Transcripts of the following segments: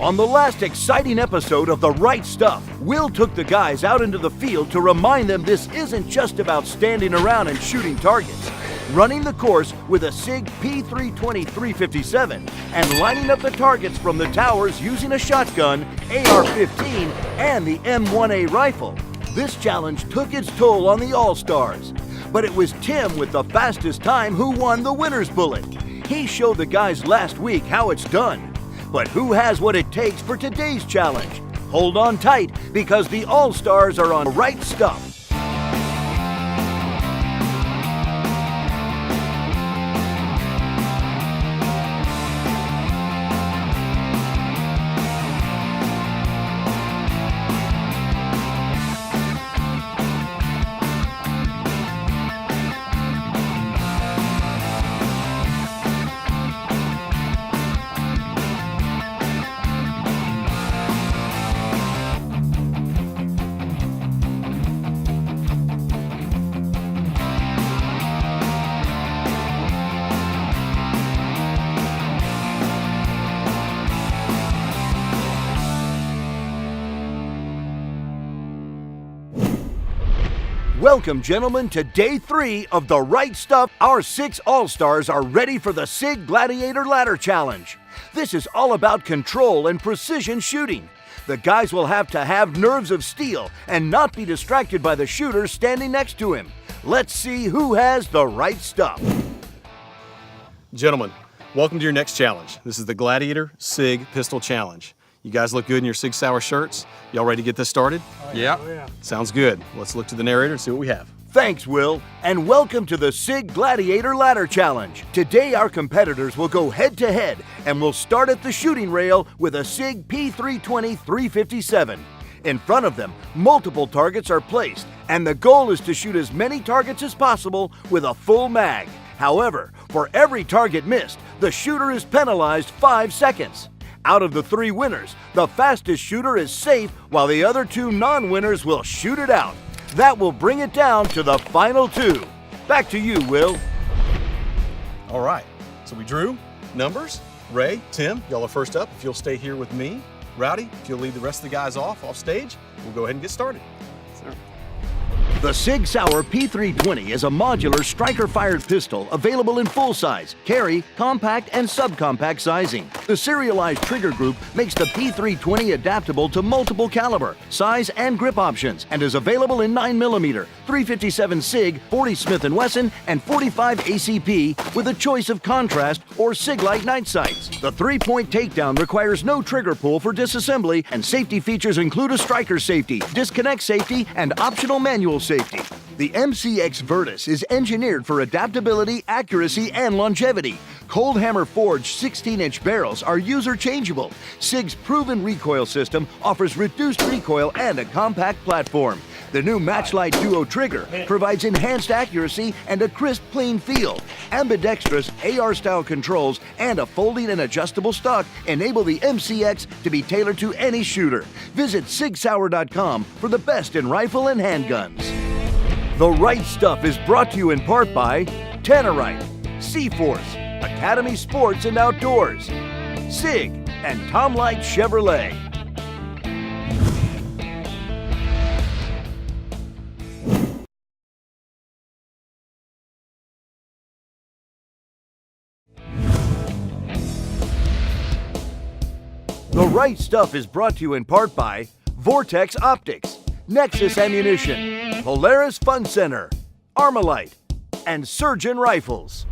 On the last exciting episode of The Right Stuff, Will took the guys out into the field to remind them this isn't just about standing around and shooting targets. Running the course with a SIG P320 357 and lining up the targets from the towers using a shotgun, AR-15, and the M1A rifle. This challenge took its toll on the All-Stars. But it was Tim with the fastest time who won the winner's bullet. He showed the guys last week how it's done. But who has what it takes for today's challenge? Hold on tight, because the All-Stars are on Right Stuff. Welcome, gentlemen, to day 3 of The Right Stuff. Our 6 All-Stars are ready for the SIG Gladiator Ladder Challenge. This is all about control and precision shooting. The guys will have to have nerves of steel and not be distracted by the shooter standing next to him. Let's see who has the right stuff. Gentlemen, welcome to your next challenge. This is the Gladiator SIG Pistol Challenge. You guys look good in your SIG Sauer shirts. Y'all ready to get this started? Yeah. Sounds good. Let's look to the narrator and see what we have. Thanks, Will, and welcome to the SIG Gladiator Ladder Challenge. Today, our competitors will go head-to-head, and we'll start at the shooting rail with a SIG P320 357. In front of them, multiple targets are placed, and the goal is to shoot as many targets as possible with a full mag. However, for every target missed, the shooter is penalized 5 seconds. Out of the 3 winners, the fastest shooter is safe, while the other 2 non-winners will shoot it out. That will bring it down to the final 2. Back to you, Will. All right, so we drew numbers. Ray, Tim, y'all are first up. If you'll stay here with me. Rowdy, if you'll lead the rest of the guys off stage, we'll go ahead and get started. Sir. The SIG Sauer P320 is a modular striker-fired pistol available in full-size, carry, compact, and subcompact sizing. The serialized trigger group makes the P320 adaptable to multiple caliber, size, and grip options, and is available in 9mm, 357 SIG, 40 Smith & Wesson, and 45 ACP with a choice of contrast or SIG-Lite night sights. The 3-point takedown requires no trigger pull for disassembly, and safety features include a striker safety, disconnect safety, and optional manual safety. The MCX Virtus is engineered for adaptability, accuracy, and longevity. Cold Hammer forged 16-inch barrels are user-changeable. SIG's proven recoil system offers reduced recoil and a compact platform. The new Matchlight Duo trigger provides enhanced accuracy and a crisp, clean feel. Ambidextrous AR-style controls and a folding and adjustable stock enable the MCX to be tailored to any shooter. Visit SIGSauer.com for the best in rifle and handguns. The Right Stuff is brought to you in part by Tannerite, C-Force, Academy Sports and Outdoors, SIG, and Tom Light Chevrolet. The Right Stuff is brought to you in part by Vortex Optics, Nexus Ammunition, Polaris Fun Center, Armalite, and Surgeon Rifles.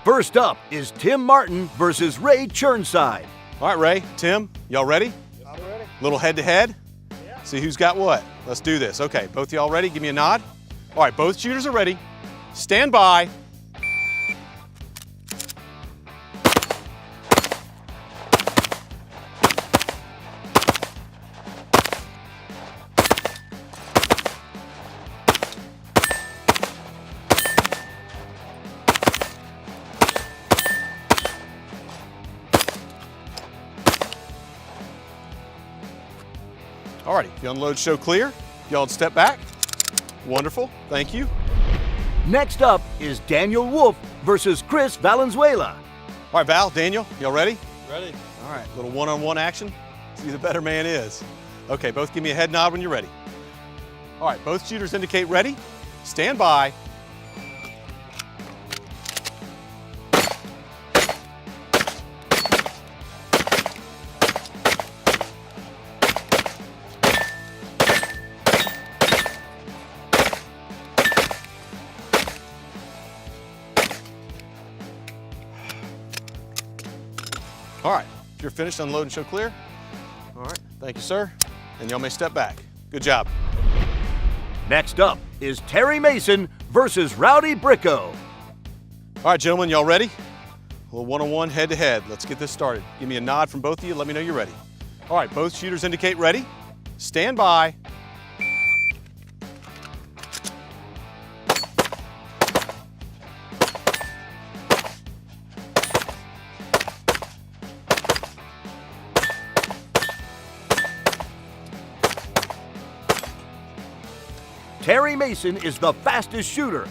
First up is Tim Martin versus Ray Churnside. All right, Ray, Tim, y'all ready? I'm ready. Little head-to-head? Yeah. See who's got what. Let's do this. Okay, both y'all ready? Give me a nod. All right, both shooters are ready. Stand by. Alrighty, the unload show clear. Y'all step back. Wonderful, thank you. Next up is Daniel Wolf versus Chris Valenzuela. All right, Val, Daniel, y'all ready? Ready. All right, a little one-on-one action. See who the better man is. Okay, both give me a head nod when you're ready. All right, both shooters indicate ready. Stand by. All right, if you're finished, unload and show clear. All right, thank you, sir. And y'all may step back. Good job. Next up is Terry Mason versus Rowdy Bricko. All right, gentlemen, y'all ready? A little one-on-one, head-to-head. Let's get this started. Give me a nod from both of you. Let me know you're ready. All right, both shooters indicate ready. Stand by. Terry Mason is the fastest shooter.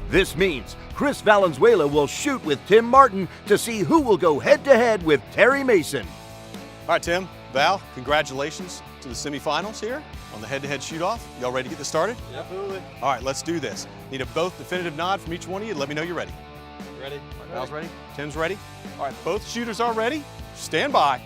This means Chris Valenzuela will shoot with Tim Martin to see who will go head-to-head with Terry Mason. All right, Tim, Val, congratulations to the semifinals here on the head-to-head shoot-off. Y'all ready to get this started? Absolutely. All right, let's do this. Need a both definitive nod from each one of you. Let me know you're ready. Ready? All right, Val's ready. Tim's ready. All right, both shooters are ready. Stand by.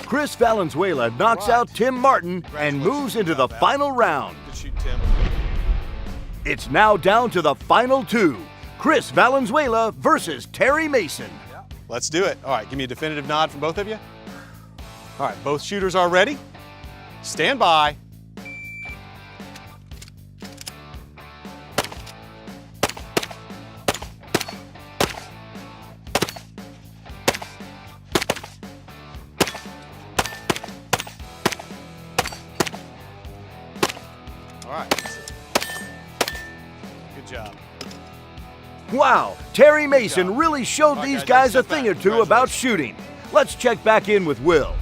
Chris Valenzuela knocks out Tim Martin and moves into the final round. Good shoot, Tim. It's now down to the final two. Chris Valenzuela versus Terry Mason. Let's do it. All right, give me a definitive nod from both of you. All right, both shooters are ready. Stand by. All right. Good job. Wow, Terry Mason really showed All right, these guys, guys a step thing back. or two about shooting. Let's check back in with Will.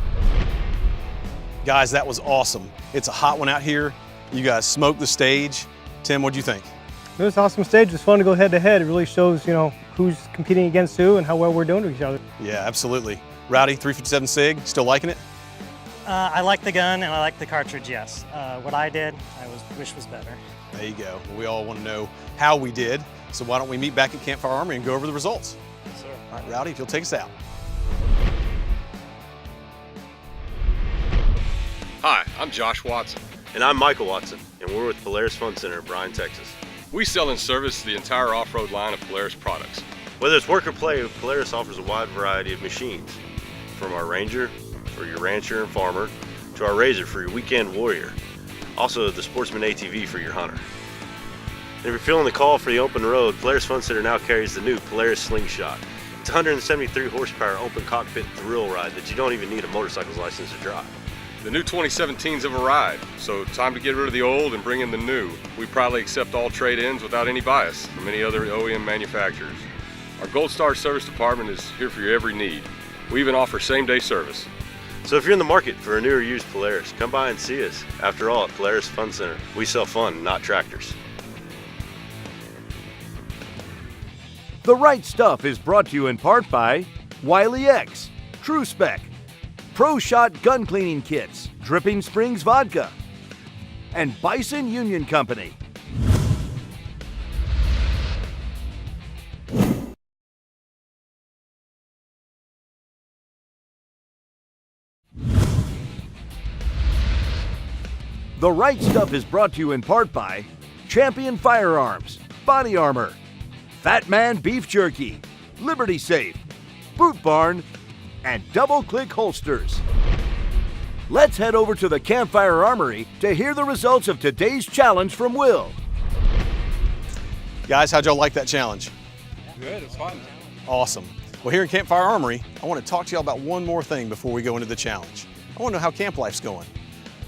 Guys, that was awesome. It's a hot one out here. You guys smoked the stage. Tim, what'd you think? It was an awesome stage. It's fun to go head to head. It really shows, who's competing against who and how well we're doing to each other. Yeah, absolutely. Rowdy, 357 SIG, still liking it? I like the gun and I like the cartridge, yes. What I did, wish was better. There you go. We all want to know how we did. So why don't we meet back at Campfire Armory and go over the results? Yes, sir. All right, Rowdy, if you'll take us out. Hi, I'm Josh Watson. And I'm Michael Watson, and we're with Polaris Fun Center in Bryan, Texas. We sell and service the entire off-road line of Polaris products. Whether it's work or play, Polaris offers a wide variety of machines. From our Ranger for your rancher and farmer, to our Razor for your weekend warrior. Also the Sportsman ATV for your hunter. And if you're feeling the call for the open road, Polaris Fun Center now carries the new Polaris Slingshot. It's a 173 horsepower open cockpit thrill ride that you don't even need a motorcycle's license to drive. The new 2017s have arrived, so time to get rid of the old and bring in the new. We proudly accept all trade-ins without any bias from any other OEM manufacturers. Our Gold Star service department is here for your every need. We even offer same-day service. So if you're in the market for a new or used Polaris, come by and see us. After all, at Polaris Fun Center, we sell fun, not tractors. The Right Stuff is brought to you in part by Wiley X, True Spec, Pro Shot Gun Cleaning Kits, Dripping Springs Vodka, and Bison Union Company. The Right Stuff is brought to you in part by Champion Firearms, Body Armor, Fat Man Beef Jerky, Liberty Safe, Boot Barn, and Double Click Holsters. Let's head over to the Campfire Armory to hear the results of today's challenge from Will. Guys, how'd y'all like that challenge? Good, it's fun. Awesome. Well, here in Campfire Armory, I want to talk to y'all about one more thing before we go into the challenge. I want to know how camp life's going.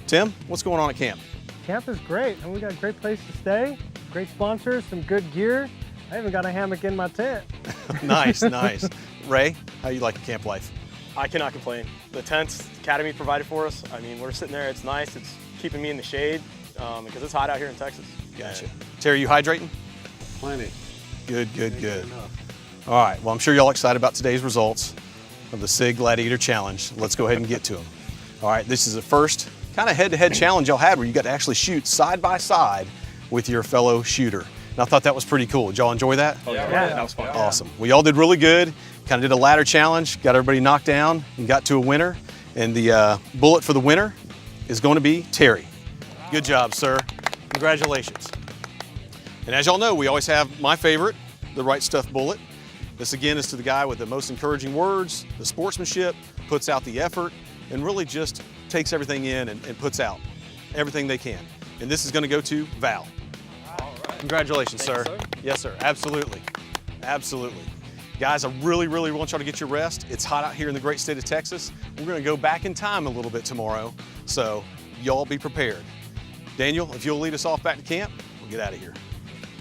Tim, what's going on at camp? Camp is great, and we got a great place to stay, great sponsors, some good gear. I even got a hammock in my tent. Nice, nice. Ray, how you like camp life? I cannot complain. The tents the Academy provided for us, I mean, we're sitting there, it's nice, it's keeping me in the shade because it's hot out here in Texas. Gotcha. Terry, you hydrating? Plenty. Good, good, good. All right, well, I'm sure y'all excited about today's results of the SIG Gladiator Challenge. Let's go ahead and get to them. All right, this is the first kind of head-to-head challenge y'all had where you got to actually shoot side by side with your fellow shooter. And I thought that was pretty cool. Did y'all enjoy that? Oh, yeah, that was fun. Awesome. Well, y'all did really good. Kind of did a ladder challenge, got everybody knocked down and got to a winner. And the bullet for the winner is going to be Terry. Good job, sir. Congratulations. And as y'all know, we always have my favorite, the Right Stuff bullet. This again is to the guy with the most encouraging words, the sportsmanship, puts out the effort, and really just takes everything in and puts out everything they can. And this is going to go to Val. All right. Congratulations, sir. Thank you, sir. Yes, sir. Absolutely. Absolutely. Guys, I really, really want y'all to get your rest. It's hot out here in the great state of Texas. We're going to go back in time a little bit tomorrow, so y'all be prepared. Daniel, if you'll lead us off back to camp, we'll get out of here.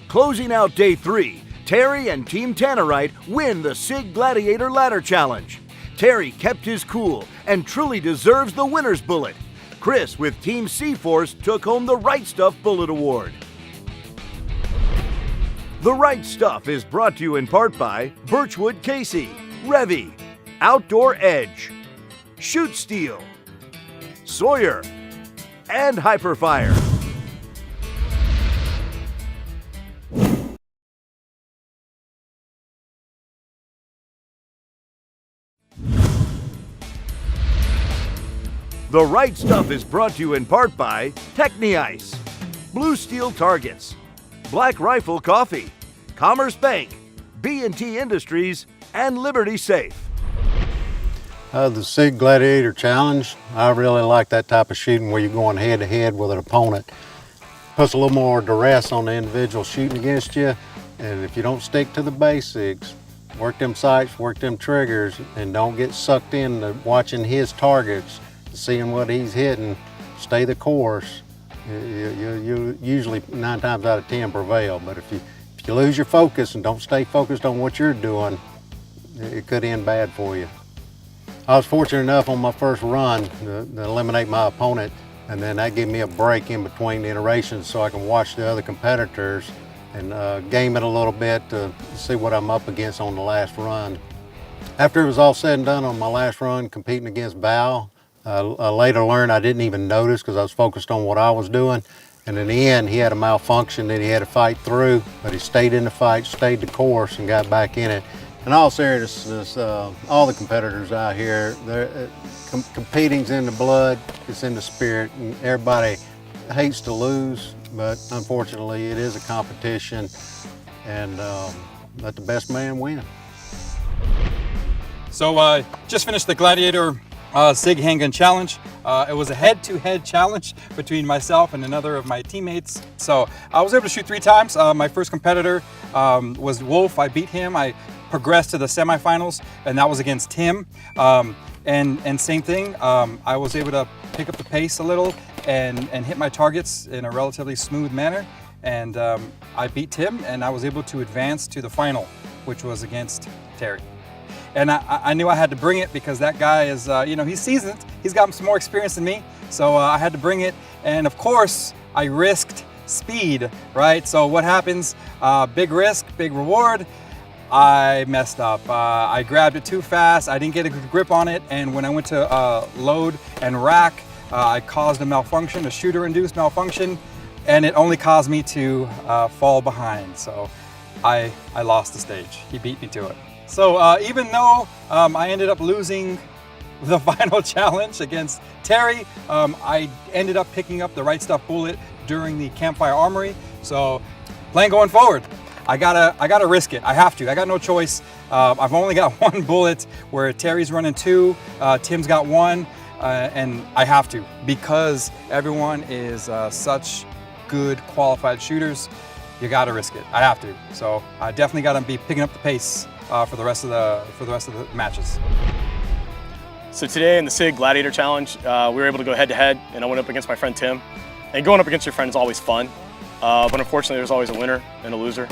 Closing out day 3, Terry and Team Tannerite win the SIG Gladiator Ladder Challenge. Terry kept his cool and truly deserves the winner's bullet. Chris with Team C-Force took home the Right Stuff Bullet Award. The Right Stuff is brought to you in part by Birchwood Casey, Revy, Outdoor Edge, Shoot Steel, Sawyer, and Hyperfire. The Right Stuff is brought to you in part by Techni-Ice, Blue Steel Targets, Black Rifle Coffee, Commerce Bank, B&T Industries, and Liberty Safe. The SIG Gladiator Challenge, I really like that type of shooting where you're going head to head with an opponent. Puts a little more duress on the individual shooting against you, and if you don't stick to the basics, work them sights, work them triggers, and don't get sucked into watching his targets, seeing what he's hitting, stay the course, you usually 9 times out of 10 prevail. But if you lose your focus and don't stay focused on what you're doing, it could end bad for you. I was fortunate enough on my first run to eliminate my opponent, and then that gave me a break in between the iterations so I can watch the other competitors and game it a little bit to see what I'm up against on the last run. After it was all said and done on my last run competing against Val, I later learned I didn't even notice because I was focused on what I was doing. And in the end, he had a malfunction that he had to fight through, but he stayed in the fight, stayed the course, and got back in it. In all seriousness, all the competitors out here, competing's in the blood, it's in the spirit, and everybody hates to lose, but unfortunately it is a competition, and let the best man win. So just finished the Gladiator SIG Handgun Challenge. It was a head-to-head challenge between myself and another of my teammates. So I was able to shoot 3 times. My first competitor was Wolf. I beat him. I progressed to the semifinals, and that was against Tim. And same thing, I was able to pick up the pace a little and hit my targets in a relatively smooth manner. And I beat Tim, and I was able to advance to the final, which was against Terry. And I knew I had to bring it because that guy is, he's seasoned. He's got some more experience than me. So I had to bring it. And of course, I risked speed, right? So what happens? Big risk, big reward. I messed up. I grabbed it too fast. I didn't get a good grip on it. And when I went to load and rack, I caused a malfunction, a shooter-induced malfunction. And it only caused me to fall behind. So I lost the stage. He beat me to it. So even though I ended up losing the final challenge against Terry, I ended up picking up the Right Stuff bullet during the Campfire Armory. So plan going forward, I gotta risk it. I have to. I got no choice. I've only got 1 bullet where Terry's running 2, Tim's got 1, and I have to because everyone is such good qualified shooters. You gotta risk it. I have to. So I definitely gotta be picking up the pace for the rest of the matches. So today in the SIG Gladiator Challenge, we were able to go head-to-head, and I went up against my friend Tim. And going up against your friend is always fun, but unfortunately there's always a winner and a loser.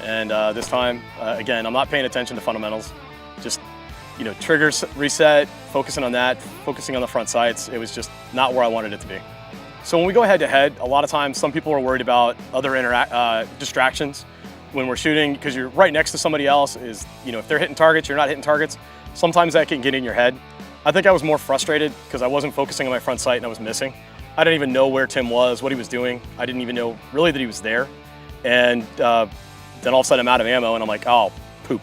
And this time, again, I'm not paying attention to fundamentals, just trigger reset, focusing on that, focusing on the front sights. It was just not where I wanted it to be. So when we go head to head, a lot of times some people are worried about other distractions when we're shooting, because you're right next to somebody else. If they're hitting targets, you're not hitting targets. Sometimes that can get in your head. I think I was more frustrated because I wasn't focusing on my front sight and I was missing. I didn't even know where Tim was, what he was doing. I didn't even know really that he was there. And then all of a sudden I'm out of ammo and I'm like, oh, poop.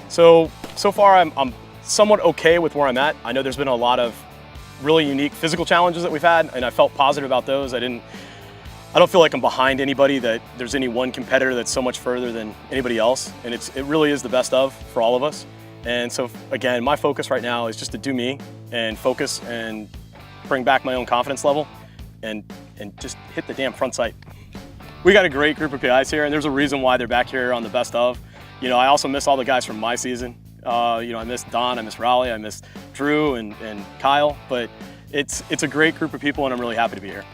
So far I'm somewhat okay with where I'm at. I know there's been a lot of really unique physical challenges that we've had, and I felt positive about those. I don't feel like I'm behind anybody, that there's any one competitor that's so much further than anybody else. And it really is the best of for all of us. And so again, my focus right now is just to do me and focus and bring back my own confidence level and just hit the damn front sight. We got a great group of guys here, and there's a reason why they're back here on the best of. I also miss all the guys from my season. I miss Don, I miss Raleigh, I miss Drew and Kyle, but it's a great group of people and I'm really happy to be here.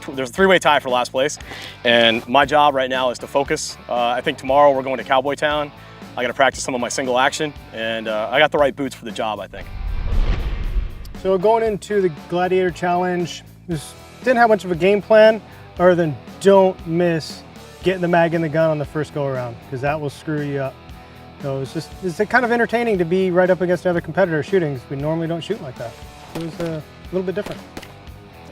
There's a three-way tie for last place, and my job right now is to focus. I think tomorrow we're going to Cowboy Town. I got to practice some of my single action, and I got the right boots for the job, I think. So going into the Gladiator Challenge, didn't have much of a game plan other than don't miss getting the mag in the gun on the first go around, because that will screw you up. So it's kind of entertaining to be right up against another competitor shooting, because we normally don't shoot like that. It was a little bit different.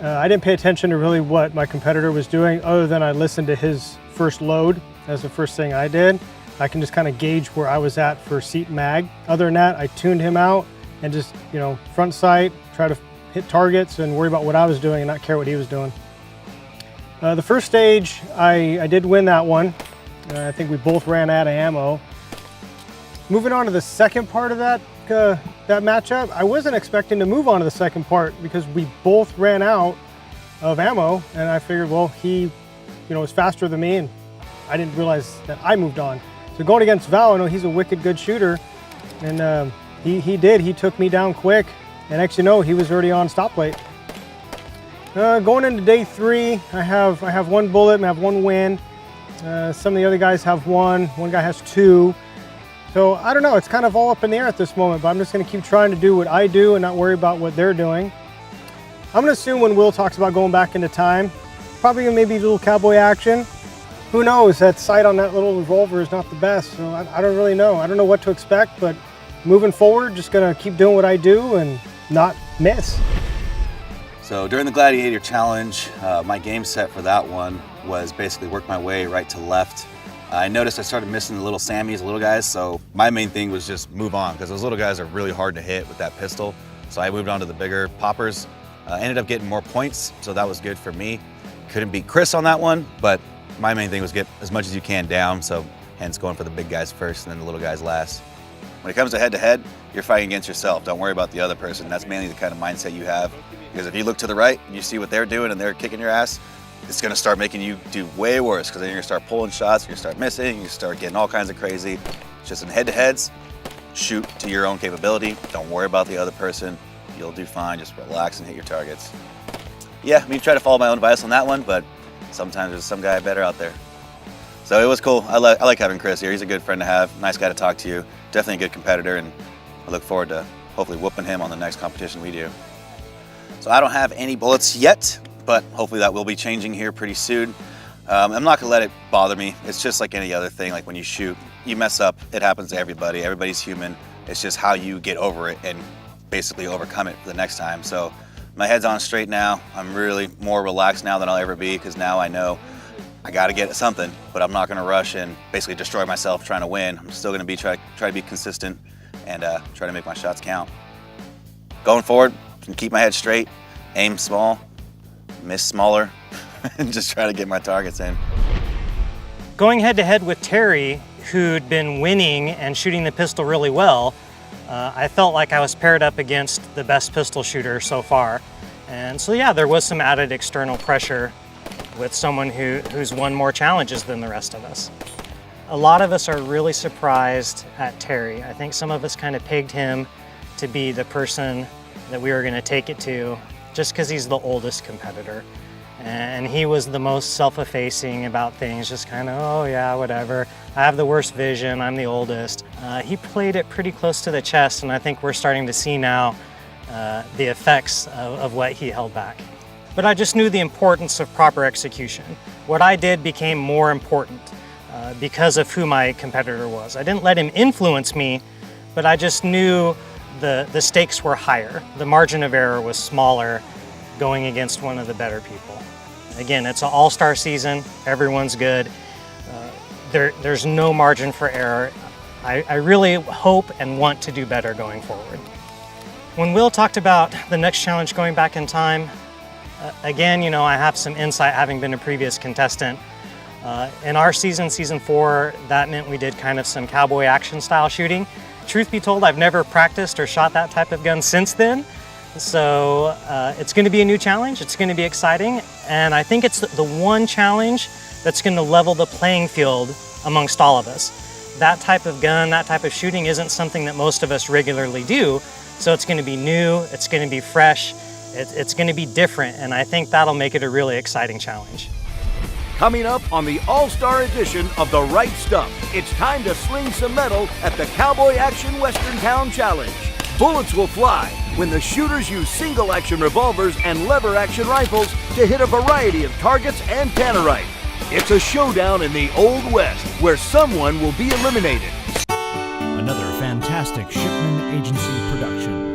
I didn't pay attention to really what my competitor was doing, other than I listened to his first load as the first thing I did. I can just kind of gauge where I was at for seat mag. Other than that, I tuned him out and just, front sight, try to hit targets and worry about what I was doing and not care what he was doing. The first stage, I did win that one. I think we both ran out of ammo. Moving on to the second part of that matchup, I wasn't expecting to move on to the second part because we both ran out of ammo, and I figured, well, he was faster than me, and I didn't realize that I moved on. So going against Val, I know he's a wicked good shooter, and he took me down quick, and next you know, he was already on stoplight. Going into day 3, I have 1 bullet and I have 1 win. Some of the other guys have 1 guy has 2. So I don't know, it's kind of all up in the air at this moment, but I'm just gonna keep trying to do what I do and not worry about what they're doing. I'm gonna assume when Will talks about going back into time, probably gonna maybe a little cowboy action. Who knows, that sight on that little revolver is not the best, so I don't really know. I don't know what to expect, but moving forward, just gonna keep doing what I do and not miss. So during the Gladiator Challenge, my game set for that one was basically work my way right to left. I noticed I started missing the little Sammies, the little guys, so my main thing was just move on, because those little guys are really hard to hit with that pistol. So I moved on to the bigger poppers. Ended up getting more points, so that was good for me. Couldn't beat Chris on that one, but my main thing was get as much as you can down, so hence going for the big guys first and then the little guys last. When it comes to head-to-head, you're fighting against yourself. Don't worry about the other person. That's mainly the kind of mindset you have. Because if you look to the right and you see what they're doing and they're kicking your ass, it's gonna start making you do way worse, because then you're gonna start pulling shots, you're gonna start missing, you start getting all kinds of crazy. Just in head-to-heads, shoot to your own capability. Don't worry about the other person. You'll do fine, just relax and hit your targets. Yeah, I mean, try to follow my own advice on that one, but sometimes there's some guy better out there. So it was cool. I like having Chris here. He's a good friend to have, nice guy to talk to. Definitely a good competitor, and I look forward to hopefully whooping him on the next competition we do. So I don't have any bullets yet, but hopefully that will be changing here pretty soon. I'm not gonna let it bother me. It's just like any other thing. Like when you shoot, you mess up. It happens to everybody. Everybody's human. It's just how you get over it and basically overcome it for the next time. So my head's on straight now. I'm really more relaxed now than I'll ever be, because now I know I gotta get something, but I'm not gonna rush and basically destroy myself trying to win. I'm still gonna try to be consistent and try to make my shots count. Going forward, keep my head straight, aim small, miss smaller, and just try to get my targets in. Going head to head with Terry, who'd been winning and shooting the pistol really well, I felt like I was paired up against the best pistol shooter so far. And so yeah, there was some added external pressure with someone who's won more challenges than the rest of us. A lot of us are really surprised at Terry. I think some of us kind of pegged him to be the person that we were going to take it to, just because he's the oldest competitor. And he was the most self-effacing about things, just kind of, oh yeah, whatever. I have the worst vision, I'm the oldest. He played it pretty close to the chest, and I think we're starting to see now the effects of what he held back. But I just knew the importance of proper execution. What I did became more important because of who my competitor was. I didn't let him influence me, but I just knew the stakes were higher. The margin of error was smaller going against one of the better people. Again, it's an all-star season, everyone's good. There's no margin for error. I really hope and want to do better going forward. When Will talked about the next challenge going back in time, again, you know, I have some insight having been a previous contestant. In our season, season 4, that meant we did kind of some cowboy action style shooting. Truth be told, I've never practiced or shot that type of gun since then. So it's going to be a new challenge, it's going to be exciting, and I think it's the one challenge that's going to level the playing field amongst all of us. That type of gun, that type of shooting isn't something that most of us regularly do, so it's going to be new, it's going to be fresh, it's going to be different, and I think that'll make it a really exciting challenge. Coming up on the All-Star edition of The Right Stuff, it's time to sling some metal at the Cowboy Action Western Town Challenge. Bullets will fly when the shooters use single-action revolvers and lever-action rifles to hit a variety of targets and tannerite. It's a showdown in the Old West where someone will be eliminated. Another fantastic Shipman Agency production.